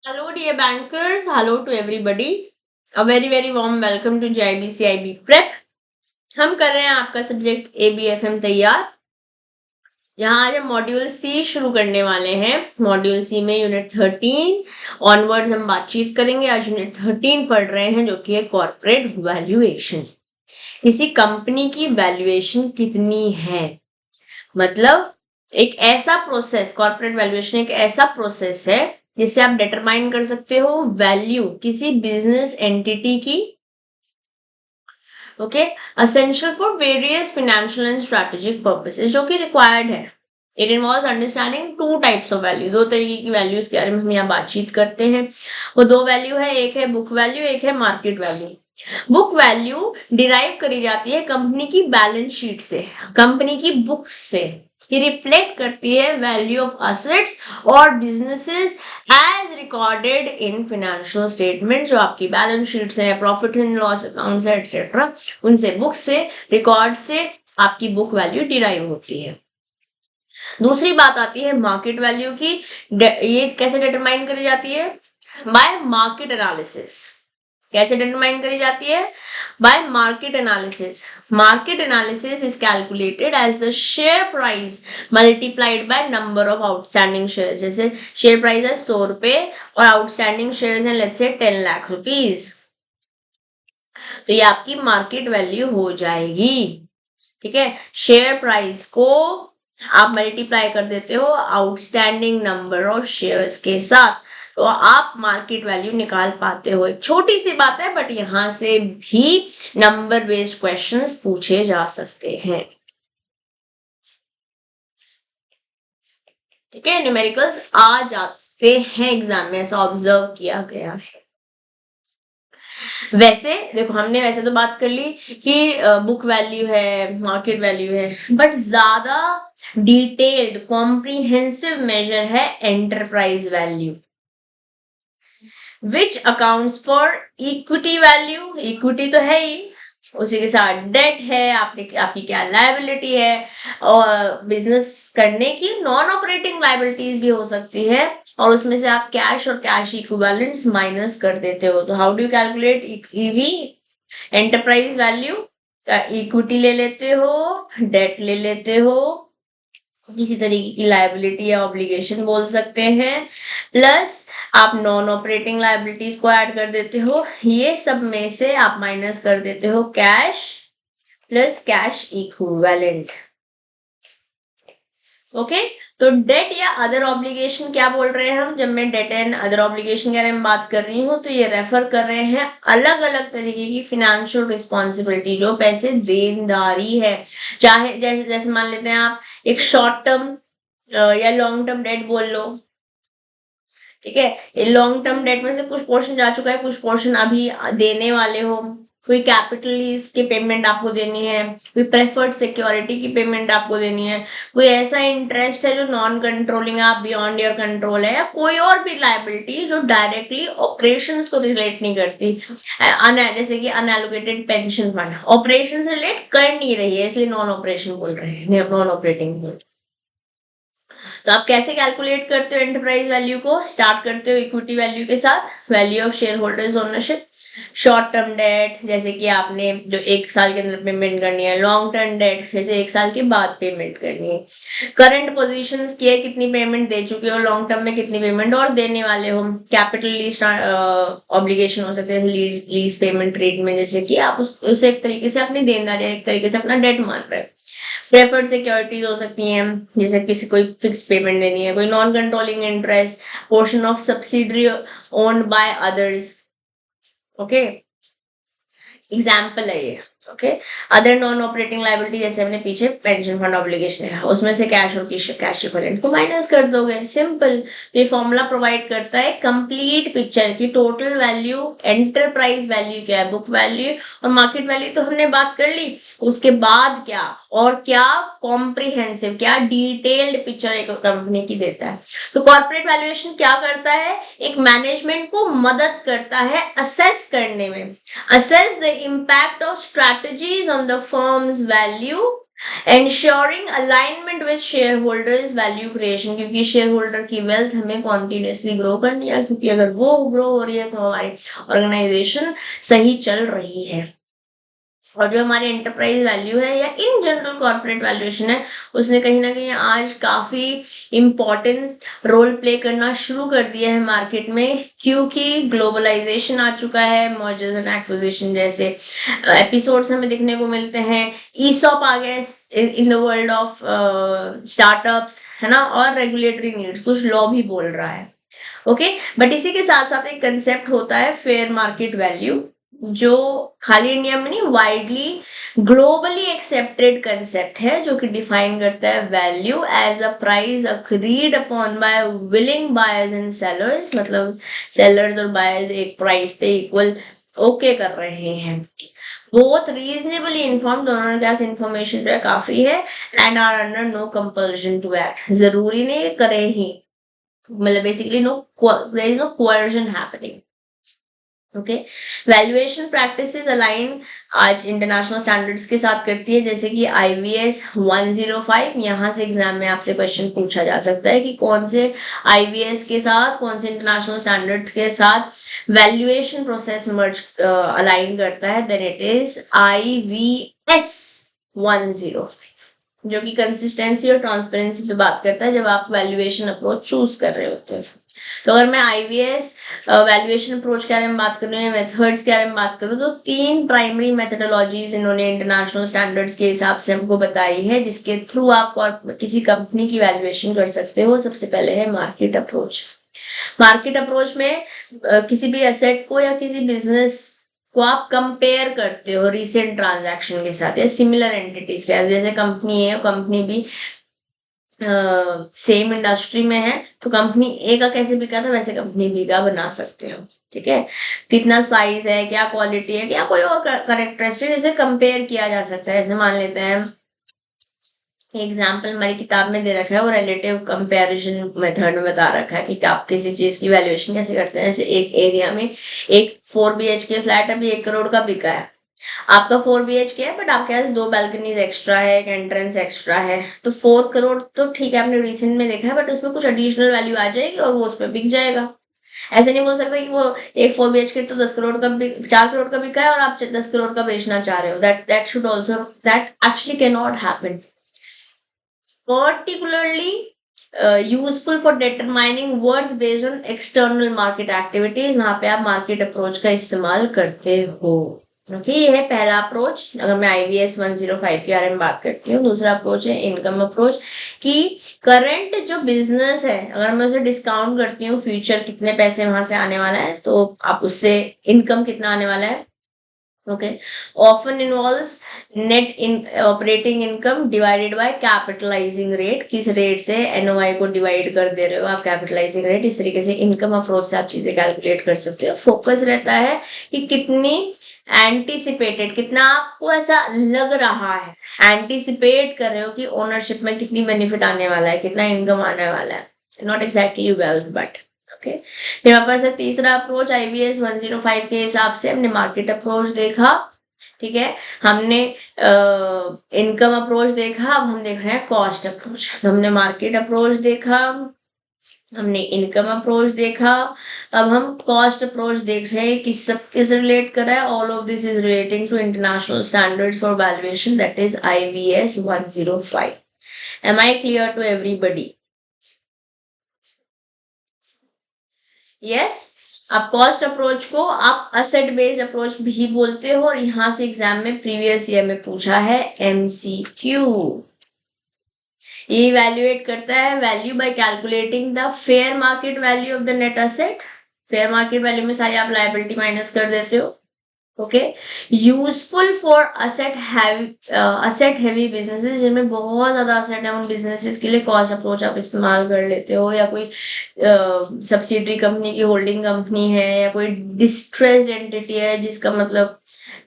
Hello, dear bankers. Hello to everybody. A very warm welcome to JIBCIB Prep. हम कर रहे हैं आपका सब्जेक्ट ABFM तैयार। यहाँ आज हम मॉड्यूल सी शुरू करने वाले हैं। मॉड्यूल सी में यूनिट 13 ऑनवर्ड्स हम बातचीत करेंगे। आज यूनिट 13 पढ़ रहे हैं जो कि है कॉर्पोरेट वैल्यूएशन। किसी कंपनी की वैल्यूएशन कितनी है, मतलब एक ऐसा प्रोसेस, कॉर्पोरेट वैल्यूएशन एक ऐसा प्रोसेस है जिससे आप डिटरमाइन कर सकते हो वैल्यू किसी बिजनेस एंटिटी की। Okay, essential for various financial and strategic purposes, जो कि रिक्वायर्ड है। It involves understanding two types of value, दो तरीके की वैल्यूज के बारे में हम यहाँ बातचीत करते हैं। वो दो वैल्यू है, एक है बुक वैल्यू, एक है market value. Book value derive करी जाती है कंपनी की बैलेंस शीट से, कंपनी की बुक्स से। ये रिफ्लेक्ट करती है वैल्यू ऑफ असेट्स और businesses as recorded in financial statement, जो आपकी बैलेंस शीट्स है, प्रॉफिट एंड लॉस अकाउंट्स है, एक्सेट्रा, उनसे बुक से, रिकॉर्ड से आपकी बुक वैल्यू डिराइव होती है। दूसरी बात आती है मार्केट वैल्यू की। ये कैसे डिटरमाइन करी जाती है? By market analysis. कैसे डिटरमाइन करी जाती है? By market analysis. Market analysis is calculated as the share price multiplied by number of outstanding shares. जैसे शेयर प्राइस है 100 रुपए और आउटस्टैंडिंग शेयर्स हैं लेट्स से 10 लाख रुपीस, तो ये आपकी मार्केट वैल्यू हो जाएगी। ठीक है, शेयर प्राइस को आप मल्टीप्लाई कर देते हो आउटस्टैंडिंग नंबर ऑफ शेयर्स के साथ, तो आप मार्केट वैल्यू निकाल पाते हो। एक छोटी सी बात है, बट यहां से भी नंबर बेस्ड क्वेश्चंस पूछे जा सकते हैं। ठीक है, न्यूमेरिकल्स आ जाते हैं एग्जाम में, ऐसा ऑब्जर्व किया गया है। वैसे देखो, हमने वैसे तो बात कर ली कि बुक वैल्यू है, मार्केट वैल्यू है, बट ज्यादा डिटेल्ड कॉम्प्रिहेंसिव मेजर है enterprise value, which accounts for equity value. Equity तो है ही, उसी के साथ डेट है, आपकी क्या लायबिलिटी है, और बिजनेस करने की नॉन ऑपरेटिंग लायबिलिटीज भी हो सकती है, और उसमें से आप कैश और कैश इक्विवेलेंट्स माइनस कर देते हो। तो how do you calculate EV? Enterprise value का इक्विटी ले लेते हो, डेट ले लेते हो, किसी तरीके की लायबिलिटी या ऑब्लिगेशन बोल सकते हैं, प्लस आप नॉन ऑपरेटिंग लायबिलिटीज को ऐड कर देते हो। ये सब में से आप माइनस कर देते हो cash plus cash equivalent. Okay, तो डेट या अदर ऑब्लिगेशन क्या बोल रहे हैं हम? जब मैं डेट एंड अदर ऑब्लिगेशन के बारे में बात कर रही हूँ, तो ये रेफर कर रहे हैं अलग अलग तरीके की फिनेंशियल रिस्पॉन्सिबिलिटी, जो पैसे देनदारी है। चाहे जैसे जैसे मान लेते हैं आप एक शॉर्ट टर्म या लॉन्ग टर्म डेट बोल लो। ठीक है, लॉन्ग टर्म डेट में से कुछ पोर्शन जा चुका है, कुछ पोर्शन अभी देने वाले हो। कोई कैपिटल लीज की पेमेंट आपको देनी है, कोई प्रेफर्ड सिक्योरिटी की पेमेंट आपको देनी है, कोई ऐसा इंटरेस्ट है जो नॉन कंट्रोलिंग, आप बियॉन्ड योर कंट्रोल है, या कोई और भी लायबिलिटी जो डायरेक्टली ऑपरेशंस को रिलेट नहीं करती। जैसे कि अनएलोकेटेड पेंशन फंड ऑपरेशन से रिलेट कर नहीं रही है, इसलिए नॉन ऑपरेशन बोल रहे हैं, नॉन ऑपरेटिंग बोल। तो आप कैसे कैलकुलेट करते हो एंटरप्राइज वैल्यू को? स्टार्ट करते हो इक्विटी वैल्यू के साथ, value of share holders ownership. Short term debt जैसे कि आपने जो 1 साल के अंदर पेमेंट करनी है, लॉन्ग टर्म डेट जैसे 1 साल के बाद पेमेंट करनी है। करंट पोजीशंस की है, कितनी पेमेंट दे चुके हो, लॉन्ग टर्म में कितनी पेमेंट और देने वाले हो। कैपिटल लीज ऑब्लिगेशन हो सकते हैं लीज पेमेंट रेट में, जैसे कि आप उसे एक तरीके से अपनी देनदारी, एक तरीके से अपना डेट मान रहे हो। प्रेफर्ड सिक्योरिटीज हो सकती हैं, जैसे किसी कोई फिक्स पेमेंट देनी है, कोई non controlling interest, portion of subsidiary owned by others. Okay, example है ये। Okay, other non operating liability जैसे हमने पीछे पेंशन फंड ऑब्लिगेशन है, उसमें से कैश और कैश इक्विवेलेंट को माइनस कर दोगे, सिंपल। तो ये फॉर्मूला प्रोवाइड करता है कंप्लीट पिक्चर की टोटल वैल्यू, एंटरप्राइज वैल्यू क्या है, बुक वैल्यू और मार्केट वैल्यू तो हमने बात कर ली। उसके बाद क्या और क्या कॉम्प्रिहेंसिव, क्या डिटेल्ड पिक्चर एक कंपनी की देता है। तो कॉर्पोरेट वैल्यूएशन क्या करता है? एक मैनेजमेंट को मदद करता है असेस करने में, assess the impact of strategies on the firm's value ensuring alignment with share holders value creation, क्योंकि शेयर होल्डर की वेल्थ हमें कॉन्टिन्यूसली ग्रो करनी है, क्योंकि अगर वो ग्रो हो रही है तो हमारी ऑर्गेनाइजेशन सही चल रही है। और जो हमारी एंटरप्राइज वैल्यू है या इन जनरल कॉर्पोरेट वैल्यूएशन है, उसने कहीं ना कहीं आज काफी इम्पोर्टेंस रोल प्ले करना शुरू कर दिया है मार्केट में, क्योंकि ग्लोबलाइजेशन आ चुका है, मर्जर्स एंड एक्विजिशन जैसे एपिसोड्स हमें देखने को मिलते हैं, ईसॉप आ गया in the world of startups, है ना, और रेगुलेटरी नीड्स, कुछ लॉ भी बोल रहा है। ओके, बट इसी के साथ साथ एक कंसेप्ट होता है फेयर मार्केट वैल्यू, जो खाली इंडिया में नहीं, वाइडली ग्लोबली एक्सेप्टेड कंसेप्ट है, जो कि डिफाइन करता है value as a price agreed upon by willing buyers and sellers, मतलब सेलर्स और बायर्स एक प्राइस पे इक्वल ओके कर रहे हैं, बोथ रीजनेबली इन्फॉर्म, दोनों के पास इंफॉर्मेशन जो है काफी है, and are under no compulsion to act, जरूरी नहीं करे ही, मतलब basically no, there is no coercion happening. Okay, valuation practices align आज इंटरनेशनल स्टैंडर्ड्स के साथ करती है, जैसे कि IVS 105, यहाँ से एग्जाम में आपसे क्वेश्चन पूछा जा सकता है कि कौन से IVS के साथ, कौन से इंटरनेशनल स्टैंडर्ड्स के साथ वैल्यूएशन प्रोसेस मर्ज अलाइन करता है, देन इट इज IVS 105, जो कि कंसिस्टेंसी और ट्रांसपेरेंसी पे बात करता है जब आप वैल्यूएशन अप्रोच चूज कर रहे होते हैं। तो अगर मैं IVS वैल्यूएशन अप्रोच के बारे में बात करूँ या मेथड्स के बारे में बात करूँ, तो 3 प्राइमरी मेथडोलॉजीज इन्होंने इंटरनेशनल स्टैंडर्ड्स के हिसाब से हमको बताई है, जिसके थ्रू आप किसी कंपनी की वैल्यूएशन कर सकते हो। सबसे पहले है मार्केट अप्रोच। मार्केट अप्रोच में किसी भी एसेट को या किसी बिजनेस को आप कंपेयर करते हो रिसेंट ट्रांजैक्शन के साथ या सिमिलर एंटिटीज के साथ, जैसे कंपनी है, कंपनी भी सेम इंडस्ट्री में है, तो कंपनी ए का कैसे बिका था वैसे कंपनी बी का बना सकते हो। ठीक है, कितना साइज है, क्या क्वालिटी है, क्या कोई और करेक्टरिस्टिक, जैसे कंपेयर किया जा सकता है। जैसे मान लेते हैं एग्जाम्पल हमारी किताब में दे रखा है, वो रिलेटिव कंपैरिजन मेथड में बता रखा है कि आप किसी चीज की वैल्यूएशन कैसे करते हैं। जैसे एक एरिया में एक 4 BHK फ्लैट अभी 1 करोड़ का बिका है, आपका 4 BHK है, बट आपके पास 2 बालकनीज एक्स्ट्रा है, एक एंट्रेंस एक्स्ट्रा है, तो 4 करोड़ तो ठीक है, आपने रिसेंट में देखा है, बट उसमें कुछ एडिशनल वैल्यू आ जाएगी और वो उस पर बिक जाएगा। ऐसे नहीं बोल सकते कि वो एक 4 BHK तो 10 करोड़ का 4 करोड़ का बिका है और आप 10 करोड़ का बेचना चाह रहे हो, that should also, that actually can not happen. Particularly useful for determining worth based on external market activities, वहां पे आप मार्केट अप्रोच का इस्तेमाल करते हो। ओके, ये है पहला अप्रोच। अगर मैं IVS 105 के बारे में बात करती हूँ, दूसरा अप्रोच है इनकम अप्रोच, कि करंट जो बिजनेस है, अगर मैं उसे डिस्काउंट करती हूँ, फ्यूचर कितने पैसे वहां से आने वाला है, तो आप उससे इनकम कितना आने वाला है। Okay, often involves net in operating income divided by capitalising rate, किस रेट से NOI को डिवाइड कर दे रहे हो आप, कैपिटलाइजिंग रेट। इस तरीके से इनकम अप्रोच से आप चीजें कैलकुलेट कर सकते हो। फोकस रहता है कि कितनी एंटीसिपेटेड, कितना आपको ऐसा लग रहा है, एंटीसिपेट कर रहे हो कि ओनरशिप में कितनी बेनिफिट आने वाला है, कितना इनकम आने वाला है, not exactly wealth but. Okay, फिर हमारे पास है तीसरा अप्रोच IVS 105 के हिसाब से हमने मार्केट अप्रोच देखा। ठीक है, हमने इनकम अप्रोच देखा, अब हम देख रहे हैं कॉस्ट अप्रोच। हमने मार्केट अप्रोच देखा, हमने इनकम अप्रोच देखा, अब हम कॉस्ट अप्रोच देख रहे हैं कि सब किस रिलेट कर रहा है। All of this is relating to international standards for valuation, that is IVS 105। Am I clear to everybody? Yes, आप कॉस्ट अप्रोच को आप असेट बेस्ड अप्रोच भी बोलते हो, और यहां से एग्जाम में प्रीवियस ईयर में पूछा है MCQ। ये इवैल्यूएट करता है value by calculating the fair market value of the net asset. Fair market value में सारी आप लायबिलिटी माइनस कर देते हो। Okay, useful for asset heavy businesses, जिनमें बहुत ज्यादा असेट है, उन बिजनेसेस के लिए कॉस्ट अप्रोच आप इस्तेमाल कर लेते हो। या कोई सब्सिडरी कंपनी की होल्डिंग कंपनी है, या कोई डिस्ट्रेस्ड एंटिटी है जिसका मतलब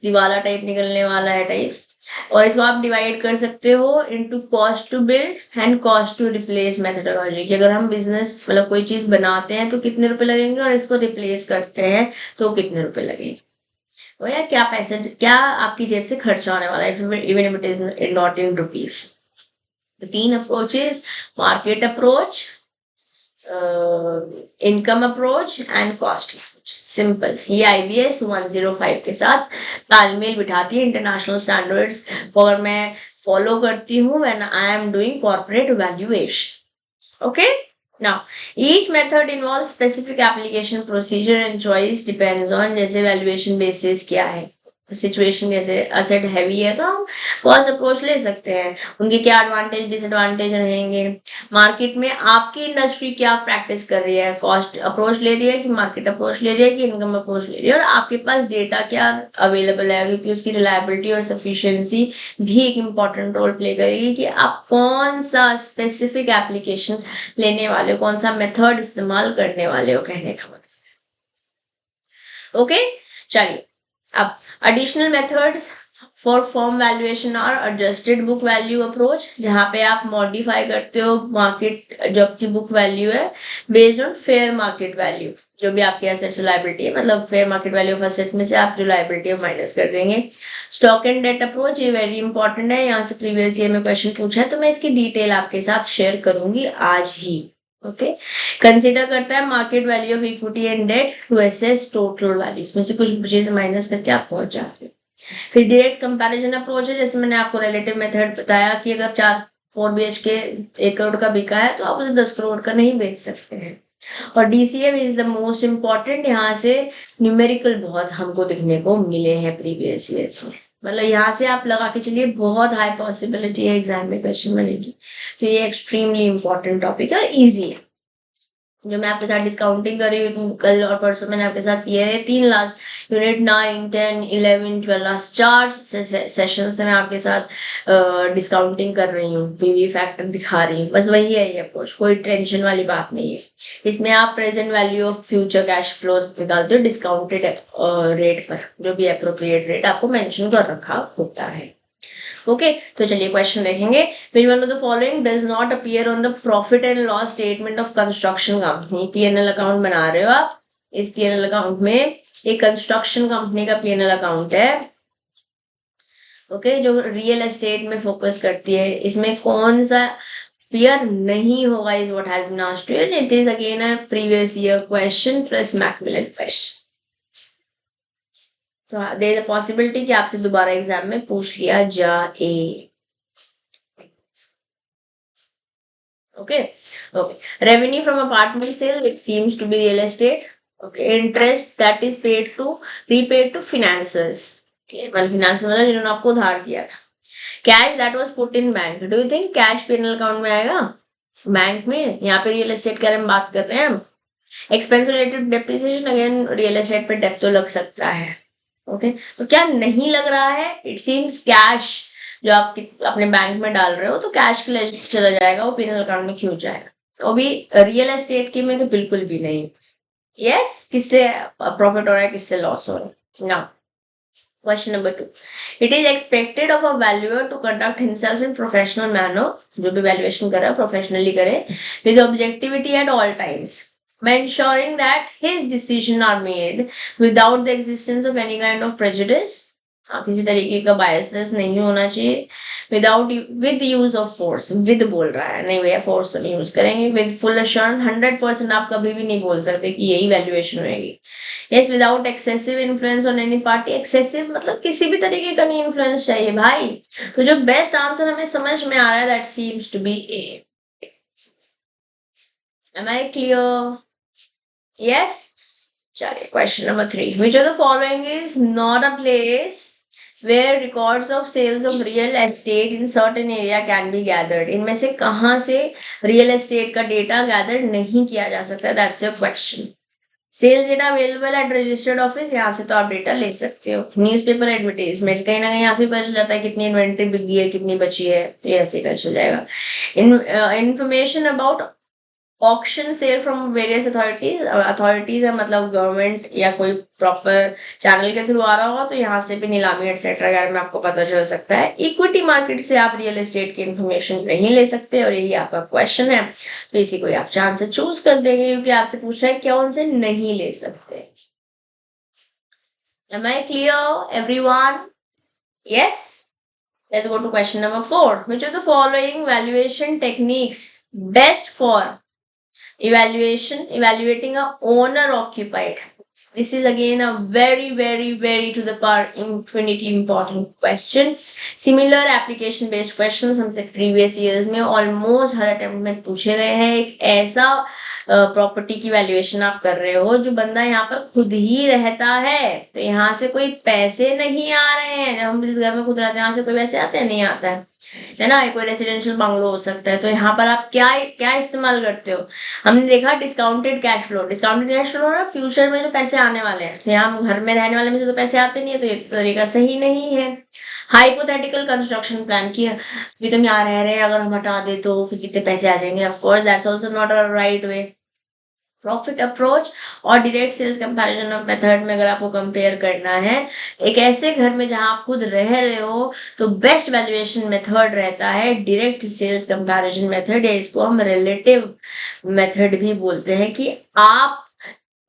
दिवाला टाइप निकलने वाला है टाइप्स, और इसको आप डिवाइड कर सकते हो into cost to build and cost to replace methodology, कि अगर हम बिजनेस मतलब कोई चीज बनाते हैं तो कितने रुपए लगेंगे, और इसको रिप्लेस करते हैं तो कितने रुपए लगेंगे। ओ या क्या पैसे क्या आपकी जेब से खर्चा होने वाला है, even if it is not in rupees. तो 3 approaches, market approach, income approach and cost approach. Simple, ये IBS 105 के साथ तालमेल बिठाती है, इंटरनेशनल स्टैंडर्ड्स और मैं फॉलो करती हूँ when I am doing corporate valuation. Okay, now each method involves specific application procedure and choice depends on जैसे वैल्यूएशन बेसिस क्या है, सिचुएशन जैसे असेट हैवी है तो हम कॉस्ट अप्रोच ले सकते हैं, उनके क्या एडवांटेज डिसएडवांटेज रहेंगे, मार्केट में आपकी इंडस्ट्री क्या प्रैक्टिस कर रही है, कॉस्ट अप्रोच ले रही है कि मार्केट अप्रोच ले रही है कि इनकम अप्रोच ले रही है, और आपके पास डेटा क्या अवेलेबल है, क्योंकि उसकी रिलायबिलिटी और सफिशिएंसी भी एक इम्पॉर्टेंट रोल प्ले करेगी कि आप कौन सा स्पेसिफिक एप्लीकेशन लेने वाले हो, कौन सा मेथड इस्तेमाल करने वाले हो, कहने का मतलब। ओके, चलिए अब additional methods for firm valuation और adjusted book value approach, जहाँ पे आप मॉडिफाई करते हो मार्केट जो आपकी बुक वैल्यू है based on fair market value, जो भी आपके एसेट्स लायबिलिटी है, मतलब fair market value of assets में से आप जो लायबिलिटी है माइनस कर देंगे। स्टॉक एंड डेट अप्रोच, ये वेरी इंपॉर्टेंट है, यहाँ से प्रीवियस ईयर में क्वेश्चन पूछा है तो मैं इसकी डिटेल आपके साथ शेयर करूंगी आज ही। ओके, कंसीडर करता है market value of equity and debt to assess total value, इसमें से कुछ चीजें माइनस करके आप पहुंच जाते हो। फिर डायरेक्ट कंपैरिजन अप्रोच है, जैसे मैंने आपको रिलेटिव मेथड बताया कि अगर 4 BHK 1 करोड़ का बिका है तो आप उसे 10 करोड़ का नहीं बेच सकते हैं। और DCF is the most important, यहाँ से न्यूमेरिकल बहुत हमको दिखने को मिले हैं प्रीवियस ईयर्स में, मतलब यहाँ से आप लगा के चलिए बहुत हाई पॉसिबिलिटी है एग्जाम में क्वेश्चन बनेगी, तो ये एक्सट्रीमली इंपॉर्टेंट टॉपिक है और इजी है। जो मैं आपके साथ डिस्काउंटिंग कर रही हूँ कल और परसों मैंने आपके साथ किए हैं 3 लास्ट यूनिट 9, 10, 11, 12 लास्ट 4 सेशन से मैं आपके साथ डिस्काउंटिंग कर रही हूँ, PV फैक्टर दिखा रही हूँ, बस वही है ये अप्रोच, कोई टेंशन वाली बात नहीं है। इसमें आप present value of future cash flows निकालते हो डिस्काउंटेड रेट पर, जो भी अप्रोप्रिएट रेट आपको मेंशन कर रखा होता है। ओके, तो चलिए क्वेश्चन देखेंगे। Which one of the following does not appear on the profit and loss statement of construction company. PNL account बना रहे हो आप, इस PNL अकाउंट में एक कंस्ट्रक्शन कंपनी का PNL अकाउंट है, ओके, जो रियल एस्टेट में फोकस करती है, इसमें कौन सा अपीयर नहीं होगा is what has been asked to, it is again a previous year question plus Macmillan question, तो देयर इज अ पॉसिबिलिटी कि आपसे दोबारा एग्जाम में पूछ लिया जाए। Okay, okay. Revenue from apartment sale, it seems to be real estate. Okay, interest that is repaid to financiers. Okay, well, financiers मतलब जिन्होंने आपको उधार दिया था। Cash that was put in bank. Do you think cash PNL account में आएगा? Bank में, यहाँ पे रियल एस्टेट के बारे में बात कर रहे हैं हम। Expense related depreciation, again real estate पे डेप तो लग सकता है। ओके, तो क्या नहीं लग रहा है? इट सीम्स कैश जो आप अपने बैंक में डाल रहे हो तो कैश के लिए चला जाएगा, वो PNL अकाउंट में क्यों जाएगा? तो अभी रियल एस्टेट की में तो बिल्कुल भी नहीं। यस, किससे प्रॉफिट हो रहा है, किससे लॉस हो रहा है? Now question number 2, it is expected of a valuer to conduct himself in professional manner, जो भी वैल्यूएशन करे प्रोफेशनली करे, with objectivity at all times, by ensuring that his decisions are made without the existence of any kind of prejudice, हाँ, किसी तरीके का biasness नहीं होना चाहिए, without with use of force, with बोल रहा है, नहीं भैया फोर्स तो नहीं यूज करेंगे, विद फुल अश्योरेंस 100% आप कभी भी नहीं बोल सकते कि यही वैल्यूएशन होगी। Yes, without excessive influence on any party, excessive मतलब किसी भी तरीके का नहीं इन्फ्लुएंस चाहिए भाई, तो जो बेस्ट आंसर हमें समझ में आ रहा है that seems to be a. Am I clear? Yes. चलिए question number 3, which of the following is not a place where records of sales of real estate in certain area can be gathered? इनमें से कहाँ से real estate का data gather नहीं किया जा सकता? That's your question. Sales data available at registered office, यहाँ से तो आप डेटा ले सकते हो। न्यूज़पेपर एडवर्टाइजमेंट, कहीं ना कहीं यहाँ से पता चल जाता है कितनी इन्वेंट्री बिक गई है, कितनी बची है, तो ऐसे पता चल जाएगा। Information about auction sale from various authorities है, मतलब गवर्नमेंट या कोई प्रॉपर चैनल के थ्रू आ रहा होगा तो यहाँ से भी नीलामी एटसेट्रा वगैरह में आपको पता चल सकता है। इक्विटी मार्केट से आप रियल एस्टेट की इंफॉर्मेशन नहीं ले सकते और यही आपका क्वेश्चन है, तो इसी को आप चांस से चूज कर देंगे क्योंकि आपसे पूछ रहा है कौन से नहीं ले सकते। Am I clear, everyone? Yes. Let's go to question number 4. Which of the following valuation techniques best for evaluating a owner occupied? This is again a very, very, very to the par infinity important question. Similar application based questions हमसे previous years में almost हर attempt में पूछे गए हैं. एक ऐसा property की valuation आप कर रहे हो जो बंदा यहाँ पर खुद ही रहता है, तो यहाँ से कोई पैसे नहीं आ रहे हैं. जब हम जिस घर में खुद रहते हैं यहाँ से कोई पैसे आते हैं? नहीं आता है ना. कोई रेसिडेंशियल बंगलो हो सकता है. तो यहाँ पर आप क्या क्या इस्तेमाल करते हो? हमने देखा discounted cash flow. Discounted cash flow ना फ्यूचर में जो पैसे आने वाले हैं, तो यहाँ घर में रहने वाले में से तो पैसे आते नहीं है, तो ये तरीका सही नहीं है. हाइपोथेटिकल कंस्ट्रक्शन प्लान किया, अभी तुम यहाँ रह रहे हैं, अगर हम हटा दे तो फिर कितने पैसे आ जाएंगे? Of course that's also not a right way. Profit approach और direct sales comparison of method में अगर आपको कंपेयर करना है एक ऐसे घर में जहां आप खुद रह रहे हो, तो बेस्ट वैल्यूएशन मेथड रहता है डायरेक्ट सेल्स कंपैरिजन मेथड, या इसको हम रिलेटिव मेथड भी बोलते हैं. कि आप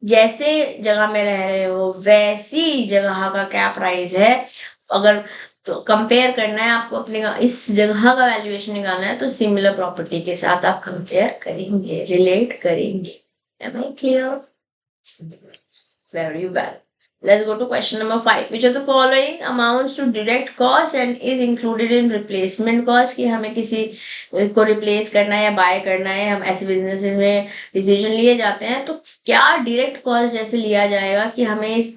जैसे जगह में रह रहे हो वैसी जगह का क्या प्राइस है, अगर तो कंपेयर करना है आपको अपने इस जगह का वैल्यूएशन निकालना है, तो सिमिलर प्रॉपर्टी के साथ आप कंपेयर करेंगे, रिलेट करेंगे. Am I clear? Very well. Let's go to question number 5. Which of the following amounts to direct cost and is included in replacement cost? कि हमें किसी को रिप्लेस करना है या बाय करना है, हम ऐसे बिजनेस में डिसीजन लिए जाते हैं, तो क्या डायरेक्ट कॉस्ट जैसे लिया जाएगा कि हमें इस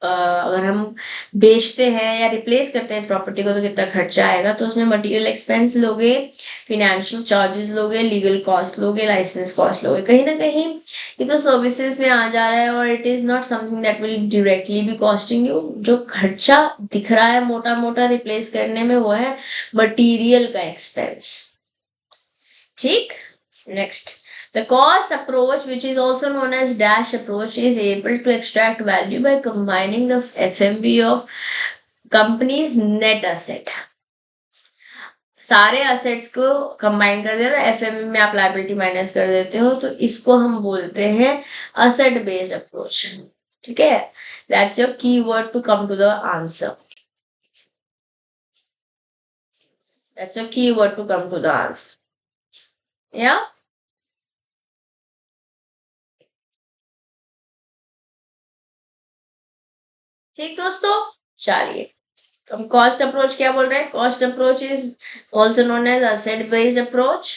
अगर हम बेचते हैं या रिप्लेस करते हैं इस प्रॉपर्टी को तो कितना खर्चा आएगा? तो उसमें मटेरियल एक्सपेंस लोगे, फिनेंशियल चार्जेस लोगे, लीगल कॉस्ट लोगे, लाइसेंस कॉस्ट लोगे. कहीं ना कहीं ये तो सर्विसेज में आ जा रहा है और it is not something that will directly be costing you. जो खर्चा दिख रहा है मोटा मोटा रिप्लेस करने में, वो है मटेरियल का एक्सपेंस. ठीक. Next, the cost approach, which is also known as dash approach, is able to extract value by combining the FMV of company's net asset. सारे असेट्स को कंबाइन कर दे रहे हो, एफएमवी में आप लायबिलिटी माइनस कर देते हो, तो इसको हम बोलते हैं असेट बेस्ड अप्रोच. ठीक है. That's your keyword to come to the answer. That's your keyword to come to the answer. या ठीक दोस्तों, चलिए. तो हम कॉस्ट अप्रोच क्या बोल रहे हैं? Cost approach is also known as asset based approach.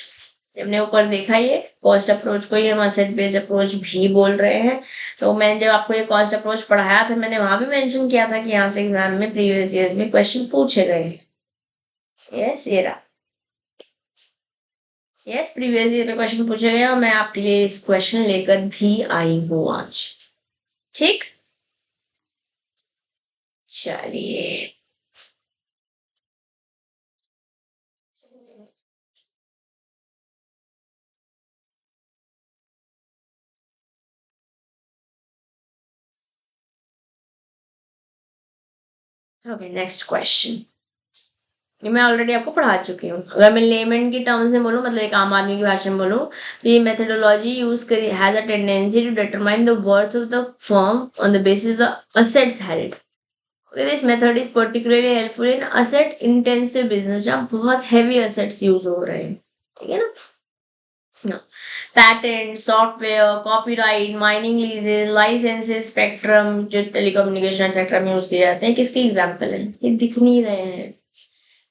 हमने ऊपर देखा ये कॉस्ट अप्रोच को ही हम असेट बेस्ड अप्रोच भी बोल रहे हैं. तो मैं जब आपको ये कॉस्ट अप्रोच पढ़ाया था, मैंने वहां भी मेंशन किया था कि यहाँ से एग्जाम में प्रीवियस ईयर्स में क्वेश्चन पूछे गए हैं. यस, ये रहा. यस, प्रीवियस ईयर में क्वेश्चन पूछे गए और मैं आपके लिए इस क्वेश्चन लेकर भी आई हूँ आज. ठीक. चलिए. Okay, next question. ये मैं ऑलरेडी आपको पढ़ा चुकी हूँ. अगर मैं लेमन की टर्म्स में बोलूँ, मतलब एक आम आदमी की भाषा में बोलूँ, तो ये मेथोडोलॉजी यूज करी has a tendency to determine the worth of the firm on the basis of the assets held. This method is particularly helpful in asset intensive business, जहाँ बहुत हैवी असेट्स यूज हो रहे हैं. ठीक है ना. Patent, software, copyright, mining leases, licences, spectrum जो telecommunication etcetera में यूज किए जाते हैं, किसके एग्जाम्पल है? ये दिख नहीं रहे हैं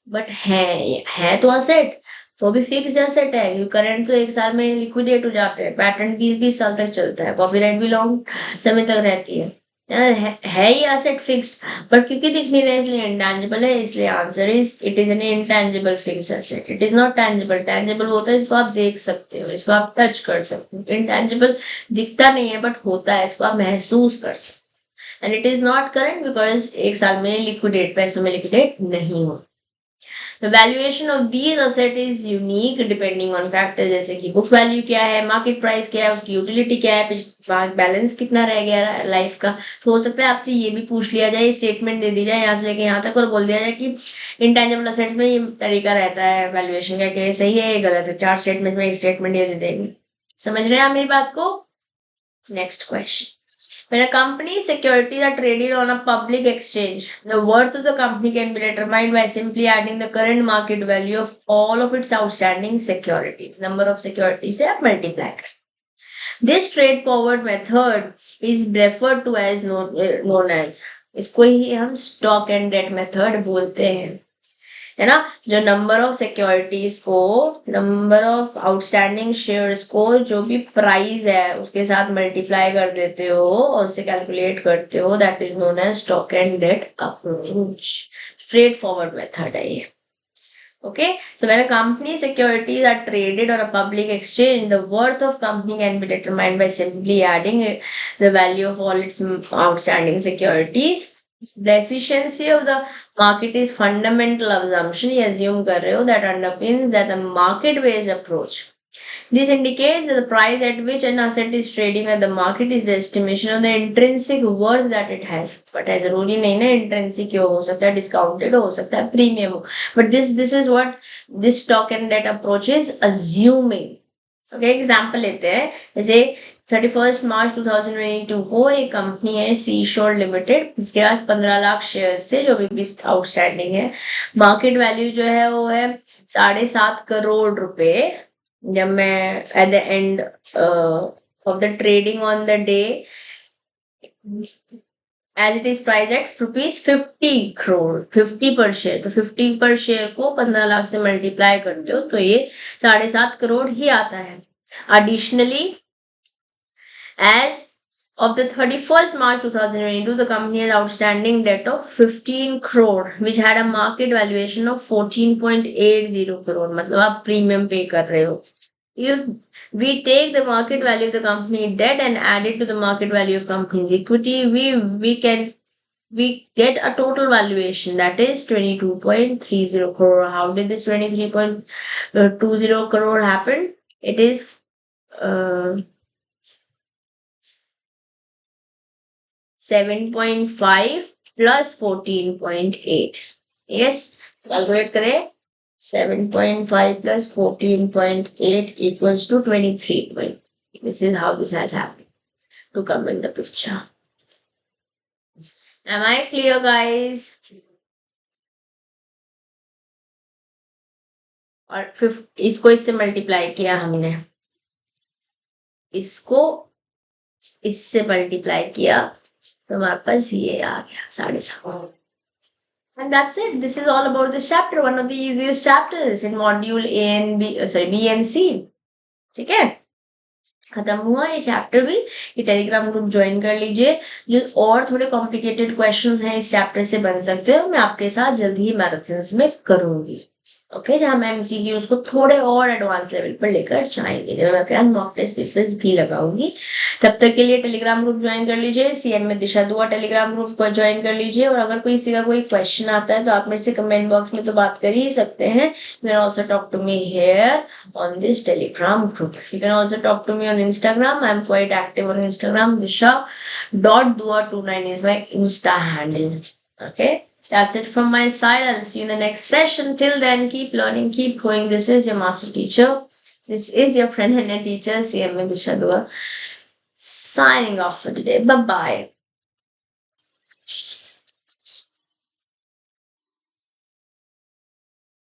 बट है तो असेट. वो भी फिक्स्ड एसेट है क्योंकि करंट तो एक साल में लिक्विडेट हो जाते हैं. पैटेंट 20-20 साल तक चलता है. कॉपीराइट भी लॉन्ग समय तक रहती है. है ये एसेट फिक्स्ड, बट क्योंकि दिख नहीं रहे इसलिए इंटेंजिबल है. इसलिए answer is it is an intangible fixed asset. It is not tangible. Tangible होता है इसको आप देख सकते हो, इसको आप टच कर सकते हो. इंटेंजिबल दिखता नहीं है बट होता है, इसको आप महसूस कर सकते हो. And it is not current because एक साल में लिक्विडेट, पैसों में लिक्विडेट नहीं हो. The valuation of these asset is unique depending on factors जैसे कि बुक वैल्यू क्या है, मार्केट प्राइस क्या है, उसकी यूटिलिटी क्या है, बैलेंस कितना रह गया लाइफ का. तो हो सकता है आपसे ये भी पूछ लिया जाए, स्टेटमेंट दे दी जाए यहाँ से लेके यहाँ तक और बोल दिया जाए कि इंटेंजिबल असेट्स में ये तरीका रहता है वैल्यूएशन का, क्या सही है ये गलत है. 4 स्टेटमेंट में एक स्टेटमेंट ये दे देंगे. समझ रहे हैं आप मेरी बात को? Next question. When a company's securities are traded on a public exchange, the worth of the company can be determined by simply adding the current market value of all of its outstanding securities. Number of securities are multiplied. This straightforward method is referred to as known as, इसको ही हम stock and date method बोलते हैं, है ना। जो number of securities को, number of outstanding shares को जो भी प्राइस है उसके साथ मल्टीप्लाई कर देते हो और उसे कैलकुलेट करते हो, that is known as stock and debt approach. Straightforward method है ये। Okay, so when a company's securities are traded on a public exchange, the worth of company can be determined by simply adding the value of all its outstanding securities. The efficiency of the market is fundamental assumption ये assume कर रहे हो that underpins that the market-based approach. This indicates that the price at which an asset is trading at the market is the estimation of the intrinsic worth that it has. But as जरूरी नहीं ना intrinsic क्यों हो सकता है, discounted हो सकता है, premium हो. But this is what this stock and debt approach is assuming. Okay, example लेते हैं, जैसे 31 मार्च 2022 को एक कंपनी है सी श्योर लिमिटेड, जिसके पास 15 लाख शेयर्स थे जो अभी भी आउटस्टैंडिंग है। मार्केट वैल्यू जो है वो है 7.5 करोड़ रुपए। जब मैं at the end of the trading on the day as it is price at ₹50 crore, 50 पर शेयर, तो 50 पर शेयर को 15 लाख से मल्टीप्लाई करते हो तो ये 7.5 करोड़ ही आता है। Additionally, as of the 31st March 2022, the company has outstanding debt of 15 crore, which had a market valuation of 14.80 crore. मतलब आप प्रीमियम पे कर रहे हो। If we take the market value of the company debt and add it to the market value of company's equity, we get a total valuation that is 22.30 crore. How did this 23.20 crore happen? It is 7.5 plus 14.8. Yes, calculate करें। 7.5 plus 14.8 equals to 23. This is how this has happened to come in the picture. Am I clear, guys? और इसको इससे multiply किया हमने, इसको इससे multiply किया तो हमारे पास ये आ गया 7.5. And that's it. This is all about this chapter. One of the easiest chapters in module A and B, B and C. ठीक है, खत्म हुआ ये चैप्टर भी। ये टेलीग्राम ग्रुप ज्वाइन कर लीजिए। जो और थोड़े कॉम्प्लिकेटेड क्वेश्चंस हैं इस चैप्टर से बन सकते हो, मैं आपके साथ जल्दी ही मैराथन्स में करूंगी। ओके, जहां मैं एमसीक्यूज को थोड़े और एडवांस लेवल पर लेकर जाएंगे, जब मैं क्या मॉक टेस्ट पेपर्स भी लगाऊंगी। तब तक के लिए टेलीग्राम ग्रुप ज्वाइन कर लीजिए। सीएन में दिशा दुआ टेलीग्राम ग्रुप को ज्वाइन कर लीजिए। और अगर किसी का कोई क्वेश्चन आता है तो आप मेरे से कमेंट बॉक्स में तो बात कर ही सकते हैं। You can also talk to me here on this Telegram group. You can also talk to me on Instagram. I am quite active on Instagram. disha.dua29 is my Insta handle. Okay, that's it from my side. I'll see you in the next session. Till then, keep learning, keep growing. This is your master teacher. This is your friend and teacher, CM Disha Dua, signing off for today. Bye-bye.